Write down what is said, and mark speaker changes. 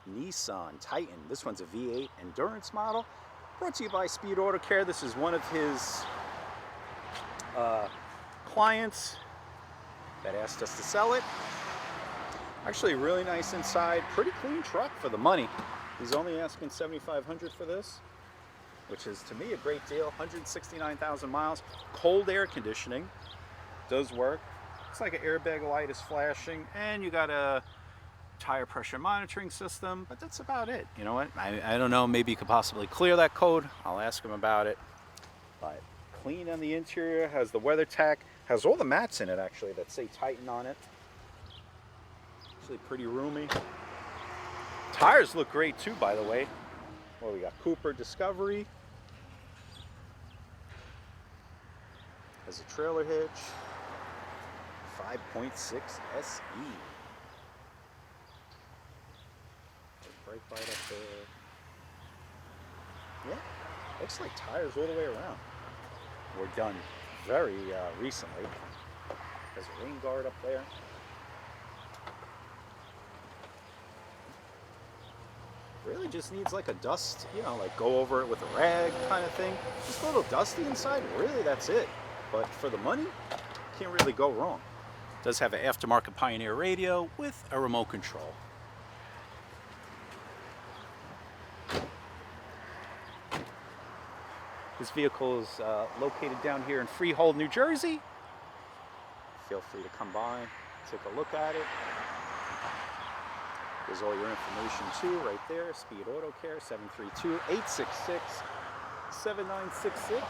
Speaker 1: Nissan Titan. This one's a V8 endurance model. Brought to you by Speed Auto Care. This is one of his clients that asked us to sell it. Actually really nice inside, pretty clean truck for the money. He's only asking $7,500 for this, which is to me a great deal. 169,000 miles, cold air conditioning, does work. Looks like an airbag light is flashing, and you got a tire pressure monitoring system, but that's about it. You know what, I don't know, maybe you could possibly clear that code. I'll ask him about it. But clean on the interior, has the WeatherTech, has all the mats in it actually that say Titan on it. Actually pretty roomy. Tires look great too, by the way. Well, we got Cooper Discovery. Has a trailer hitch. 5.6 SE. Brake light up there. Yeah, looks like tires all the way around. Were done very recently. Has a rain guard up there. Really just needs like a dust, you know, like go over it with a rag kind of thing. Just a little dusty inside, really that's it. But for the money, can't really go wrong. Does have an aftermarket Pioneer radio with a remote control. This vehicle is located down here in Freehold, New Jersey. Feel free to come by, take a look at it. There's all your information too, right there. Speed Auto Care, 732-866-7966.